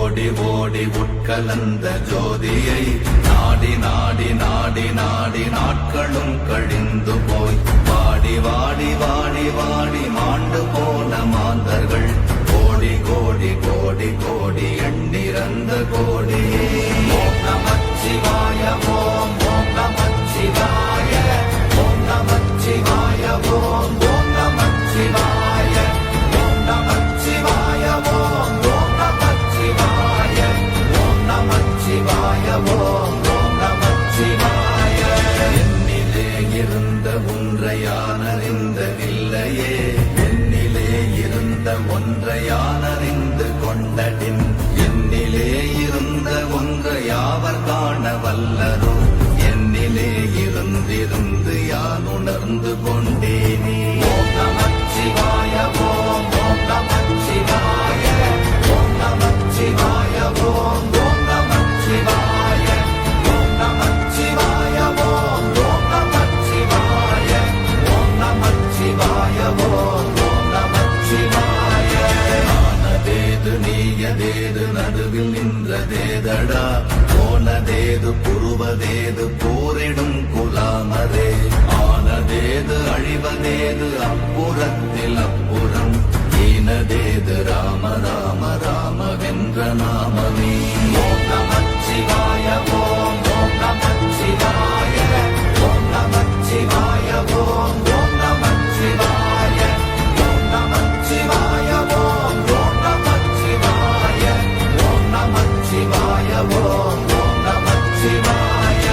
ஓடி ஓடி உட்கலந்த ஜோதியை நாடி நாடி நாடி நாடி நாட்களும் கழிந்து போய் வாடி வாடி வாடி வாடி மாண்டு போன மாந்தர்கள் கோடி கோடி கோடி கோடி எண்ணிறந்த கோடி. ஓம் நமச்சிவாய ஓம் ஓம் நமச்சிவாய ஓம் நமச்சிவாய ஓம் ஓம் நமச்சிவாய ஓம் நமச்சிவாய ஓம் ஓம் நமச்சிவாய ஓம் நமச்சிவாய ஓம் ஓம் நமச்சிவாய. என்னிலே இருந்த ஒன்றை யான் அறிந்ததில்லையே, என்னிலே இருந்த ஒன்றை யான் அறிந்து கொண்டடின், என்னிலே இருந்த ஒன்றை யாவர் காண வல்லரோ, என்னிலே இருந்திருந்து யான் உணர்ந்து கொண்டேனே. ஓம் நமச்சிவாய ஓம் ஓம் நமச்சிவாய ஓம் நமச்சிவாய ஓம் ஓம் நமச்சிவாய ஓம் நமச்சிவாய ஓம் ஓம் நமச்சிவாய ஓம் நமச்சிவாய ஓம் ஓம் நமச்சிவாய. ஆனதேது நீயதேது நடுவில் நின்றதேதடா, போனதேது புருவதேது போரிடும் குலாமரே, ஆனதேது அழிவதேது அப்புறத்தில் அப்புறம், ஈனதேது ராம ராம ராமவென்ற நாமமே. ஓம் நமச்சிவாய ஓம் ஓம் நமச்சிவாய ஓம் நமச்சிவாய ஓம் ஓம் நமச்சிவாய ஓம் நமச்சிவாய ஓம் ஓம் நமச்சிவாய ஓம் நமச்சிவாய ஓம் ஓம் நமச்சிவாய.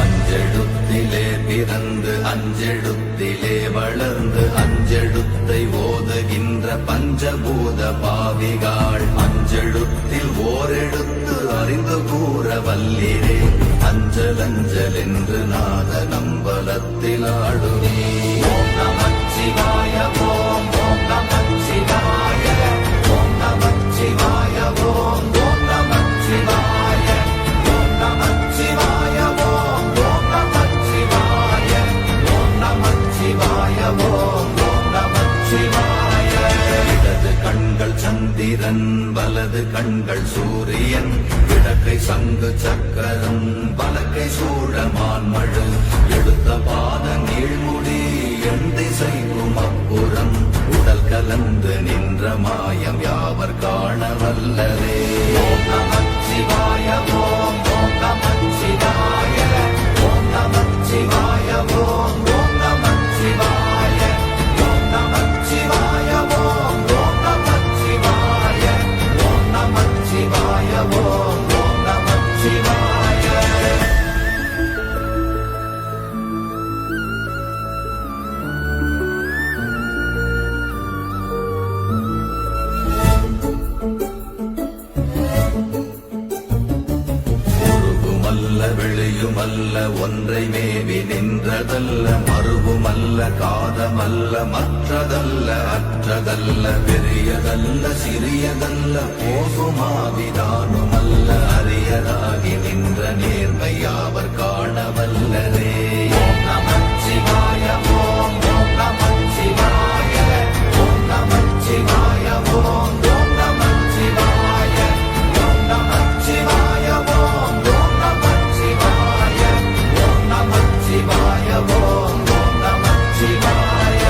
அஞ்செழுத்திலே பிறந்து அஞ்செழுத்திலே வளர்ந்து அஞ்செழுத்தை ஓதுகின்ற பஞ்சபூத பாவிகாள், அஞ்செழுத்தில் ஓரெழுத்து அறிந்து கூற வல்லிரே, அஞ்சல் அஞ்சல் என்று நாத நம்பலத்தில் ஆடுவே. ஓம் நமச்சிவாய ஓம் ஓம் நமச்சிவாய ஓம் நமச்சிவாய ஓம் ஓம் நமச்சிவாய ஓம் நமச்சிவாய ஓம் ஓம் நமச்சிவாய ஓம் நமச்சிவாய ஓம் ஓம் நமச்சிவாய. இடது கண்கள் சந்திரன் வலது கண்கள் சூரியன், இடக்கை சங்கு சக்கரம் வலக்கை சூழமான்மழு, எடுத்த பாத நீழ்முடி எண் திசைக்கும் அப்புறம், உடல் கலந்து நின்ற மாயம் யாவர் காண வல்லரே. ஓம் நமச்சிவாய ஓம் ஓம் நமச்சிவாய ஓம் நமச்சிவாய ஓம் ஓம் நமச்சிவாய ஓம் நமச்சிவாய ஓம் ஓம் நமச்சிவாய ஓம் நமச்சிவாய ஓம் ஓம் நமச்சிவாய. உருவுமல்ல வெளியுமல்ல ஒன்றை மேவி நின்றதல்ல, மறுவுமல்ல காதமல்ல மற்றதல்ல அற்றதல்ல, பெரியதல்ல சிறியதல்ல போகுமாவிதானுமல்ல, அரியதாகி நின்ற நேர்மையாவர் காண வல்லரே. ஓம் நமச்சிவாய ஓம் ஓம் நமச்சிவாய ஓம் நமச்சிவாய ஓம் ஓம் நமச்சிவாய ஓம் நமச்சிவாய ஓம் ஓம் நமச்சிவாய ஓம் நமச்சிவாய ஓம் ஓம் நமச்சிவாய.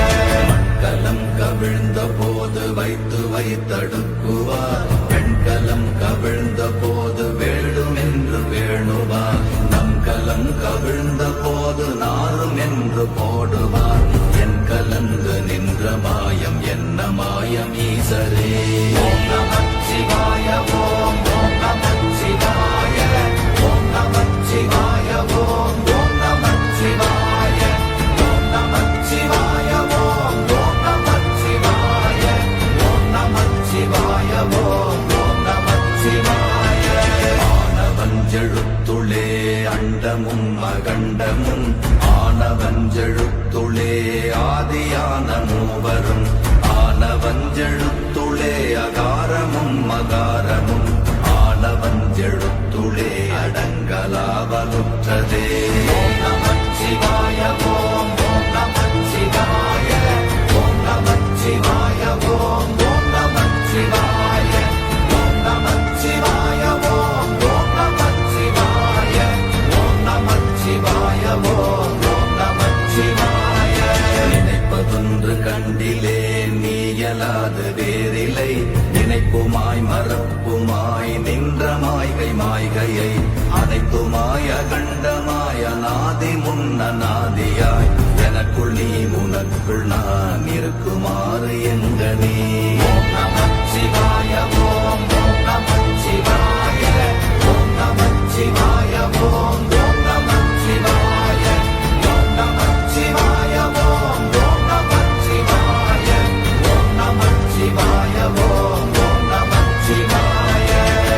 மண்கலம் கவிழ்ந்த போது வைத்து வைத்தடுக்குவார், பெண்கலம் கவிழ்ந்த போது வேடும் என்று வேணுவார், நம் கலம் கவிழ்ந்த போது நாரும் என்று போடுவார், என் கலந்து நின்ற மாயம் என்ன மாயம் ஈசரே. ஓம் நமச்சிவாய ஓம் ஓம் நமச்சிவாய ஓம் நமச்சிவாய ஓம் ஓம் நமச்சிவாய ஓம் நமச்சிவாய ஓம் ஓம் நமச்சிவாய ஓம் நமச்சிவாய ஓம் ஓம் நமச்சிவாய. ஆனவஞ்செழுத்துளே அண்டமும் அகண்டமும், ஆனவஞ்செழுத்துளே ஆதியான மூவரும், ஆனவஞ்செழுத்துளே அகாரமும் மகாரமும், ஆனவஞ்செழுத்துளே அடங்கலாவலுற்றதே. ஓம் நமச்சிவாய ஓம் ஓம் நமச்சிவாய ஓம் நமச்சிவாய ஓம் ஓம் நமச்சிவாய ஓம் நமச்சிவாய மாய்கையை அனைத்துமாய கண்டமாய நாதி முன்ன நாதியாய் எனக்குள் நீ உனக்குள் நான் இருக்குமாறு எங்கனே ஓம் நமச்சிவாய ஓம் ஓம் நமச்சிவாய ஓம் நமச்சிவாய ஓம் ஓம் நமச்சிவாய ஓம் நமச்சிவாய ஓம் ஓம் நமச்சிவாய ஓம் நமச்சிவாய ஓம் ஓம் நமச்சிவாய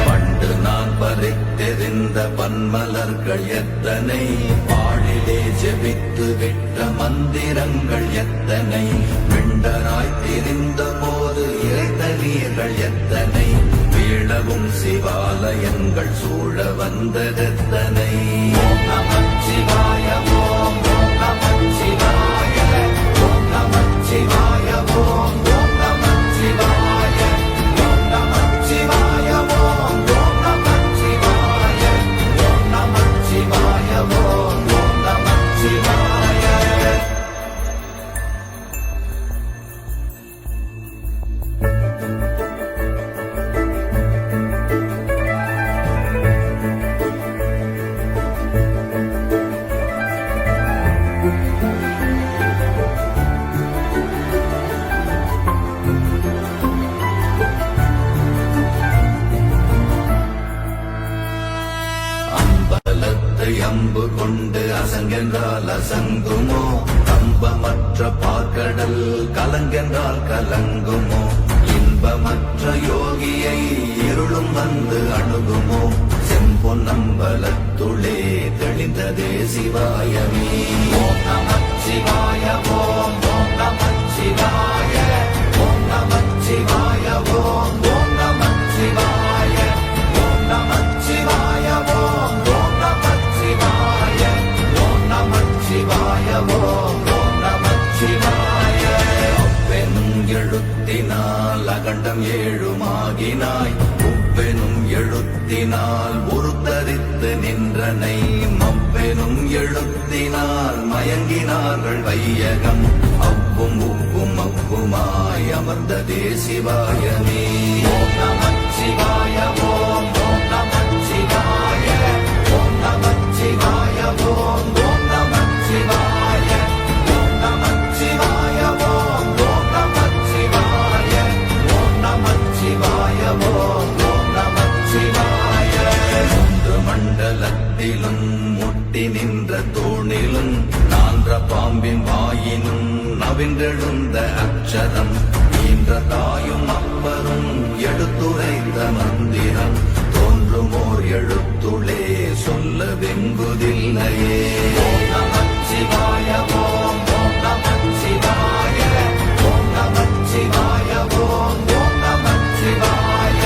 பண்டு நான் பறித்தெறிந்த பன்மலர்கள் எத்தனை பாழிலே ஜெபித்து விட்ட மந்திரங்கள் எத்தனை விண்டராய் திரிந்த போது இறைத்த நீர்கள் எத்தனை வீழவும் சிவாலயங்கள் சூழ வந்ததெத்தனை ஓம் நமச்சிவாய ஓம் ஓம் நமச்சிவாய ஓம் நமச்சிவாய ஓம் ஓம் நமச்சிவாய ஓம் நமச்சிவாய ஓம் ஓம் நமச்சிவாய ஓம் நமச்சிவாய ஓம் ஓம் நமச்சிவாய அம்பலத்தை அம்பு கொண்டு அசங்கென்றால் அசங்குமோ கம்பமற்ற பார்க்கடல் கலங்கென்றால் கலங்குமோ இன்பமற்ற யோகியை இருளும் வந்து அணுகுமோ செம்பொன்னம்பலத்துளே தெளிந்ததே சிவாயமே ஓம் நமச்சிவாய ஓம் ஓம் நமச்சிவாய ஓம் நமச்சிவாய ஓம் ஓம் நமச்சிவாய ஓம் நமச்சிவாய ஓம் ஓம் நமச்சிவாய ஓம் நமச்சிவாய ஓம் ஓம் நமச்சிவாய அப்பெனும் எழுத்தினால் அகண்டம் ஏழுமாகினாய் உப்பெனும் எழுத்தினால் உருத்தரித்து நின்றனை மப்பெனும் எழுத்தினால் மயங்கினார்கள் வையகம் அவ்வும் உவ்வும் அவ்வுமாய் அமர்ந்ததே சிவாயமே ஓம் நமச்சிவாய ஓம் ஓம் நமச்சிவாய ஓம் நமச்சிவாய ஓம் ஓம் நமச்சிவாய ஓம் நமச்சிவாய ஓம் ஓம் நமச்சிவாய ஓம் நமச்சிவாய ஓம் ஓம் நமச்சிவாய மூன்று மண்டலத்திலும் முட்டி நின்ற தூணிலும் நான்ற பாம்பின் வாயினும் நவின்றெழுந்த அக்ஷரம் ஈன்ற தாயும் அப்பரும் எடுத்துரைத்த மந்திரம் தோன்றுமோர் எழுத்துளே சொல்ல வெங்குதில்லையே ஓம் நமச்சிவாய ஓம் ஓம் நமச்சிவாய ஓம் நமச்சிவாய ஓம் ஓம் நமச்சிவாய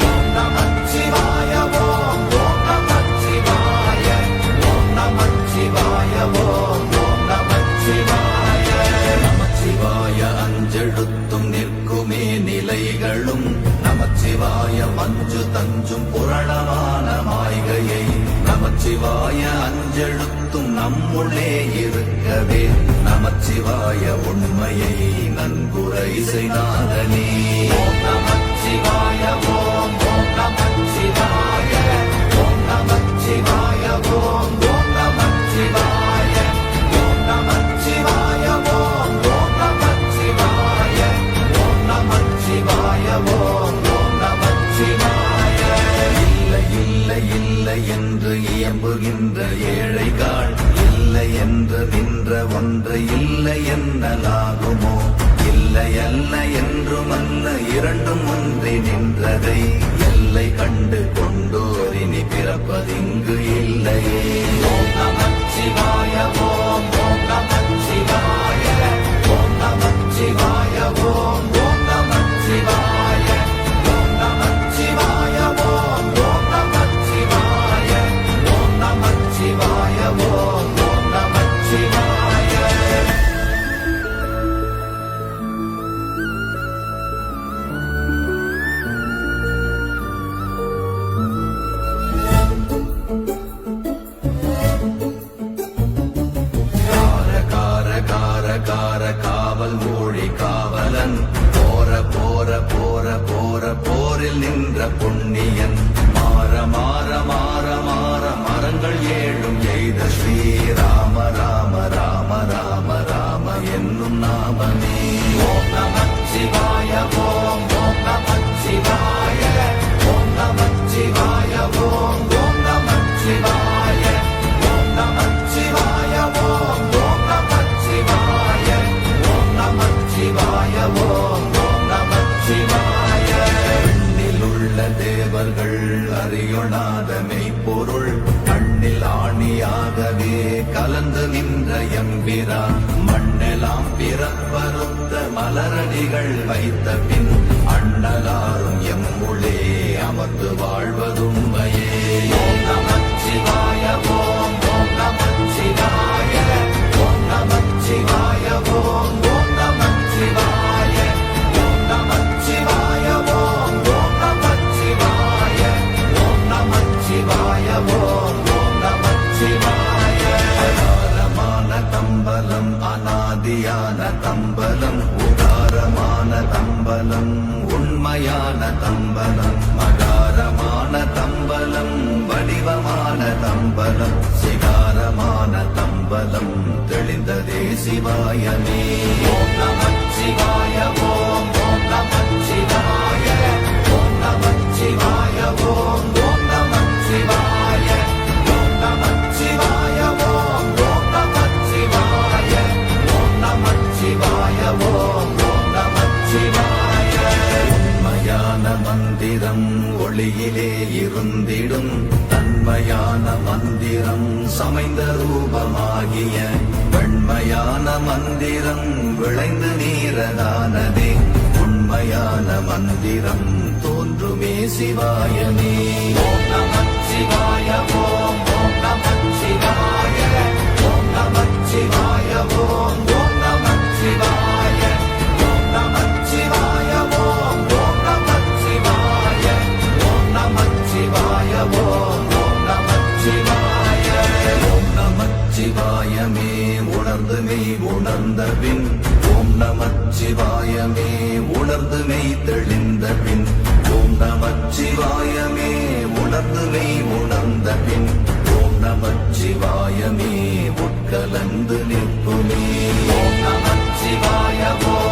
ஓம் நமச்சிவாய ஓம் ஓம் நமச்சிவாய ஓம் நமச்சிவாய ஓம் ஓம் நமச்சிவாய நமச்சிவாய அஞ்செழுத்தும் நிற்குமே நிலைகளும் நமச்சிவாய மஞ்சு தஞ்சும் புரணமான மாய்கையை நமச்சிவாய அஞ்செழுத்தும் நம்முள்ளே இருக்கவே நமச்சிவாய உண்மையை நன்குரை செய்தாதனே ஓம் நமச்சிவாய ஓம் ஓம் நமச்சிவாய ஓம் நமச்சிவாய ஓம் ஓம் நமச்சிவாய ஓம் நமச்சிவாய ஓம் ஓம் நமச்சிவாய ஓம் நமச்சிவாய ஓம் ஓம் நமச்சிவாய இல்லை இல்லை இல்லை என்று இயம்புகின்ற ஏழைகள் இல்லை என்று நின்ற ஒன்று இல்லை என்னலாகுமோ இல்லை அல்ல என்றும் அல்ல இரண்டும் ஒன்றி நின்றதை எல்லை கண்டு கொண்டோரினி பிறப்பதிங்கு இல்லையே ஓம் நமச்சிவாய ஓம் ஓம் நமச்சிவாய ஓம் நமச்சிவாய ஓம் ஓம் நமச்சிவாய ஓம் நமச்சிவாய ஓம் ஓம் நமச்சிவாய ஓம் நமச்சிவாய ஓம் ஓம் நமச்சிவாய நின்ற எம்பிரான் மண்ணெல்லாம் பிறப்பறுத்த மலரடிகள் வைத்த பின் அண்ணலாரும் எம்முளே அமர்ந்து வாழ்வதுண்மையே. ஓம் நமச்சிவாய ஓம் ஓம் நமச்சிவாய ஓம் நமச்சிவாய ஓம் ஓம் நமச்சிவாய ஓம் நமச்சிவாய ஓம் ஓம் நமச்சிவாய ஓம் நமச்சிவாய ஓம் ஓம் நமச்சிவாய. அகாரமான தம்பலம் அநாதியான தம்பலம் உதாரமான தம்பலம் உண்மையான தம்பலம் மகாரமான தம்பலம் வடிவமான தம்பலம் சிகாரமான தம்பலம் தெளிந்ததே சிவாயமே. ஓம் நமச்சிவாய ஓம் ஓம் நமச்சிவாய ஓம் நமச்சிவாய ஓம் ஓம் நமச்சிவாய ஓம் நமச்சிவாய ஓம் ஓம் நமச்சிவாய ஓம் நமச்சிவாய ஓம் ஓம் நமச்சிவாய. உண்மையான மந்திரம் ஒளியிலே இருந்திடும் தன்மையான மந்திரம் சமைந்த ரூபமாகிய வெண்மையான மந்திரம் விளைந்து நீரதானதே உண்மையான மந்திரம் தோன்றுமே சிவாயமே. ஓம் நமச்சிவாய ஓம் ஓம் நமச்சிவாய ஓம் நமச்சிவாய ஓம் ஓம் நமச்சிவாய ஓம் நமச்சிவாய ஓம் ஓம் நமச்சிவாய ஓம் நமச்சிவாய ஓம் ஓம் நமச்சிவாய. ஓம் நமச்சிவாயமே உணர்ந்து மெய் உணர்ந்த பின் ஓம் நமச்சிவாயமே உணர்ந்து மெய் தெளிந்த பின் ஓம் நமச்சிவாயமே உணர்ந்து மெய் உணர்ந்த பின் ஓம் நமச்சிவாயமே உட்கலந்து நிற்புமே. ஓம் நமச்சிவாய ஓம்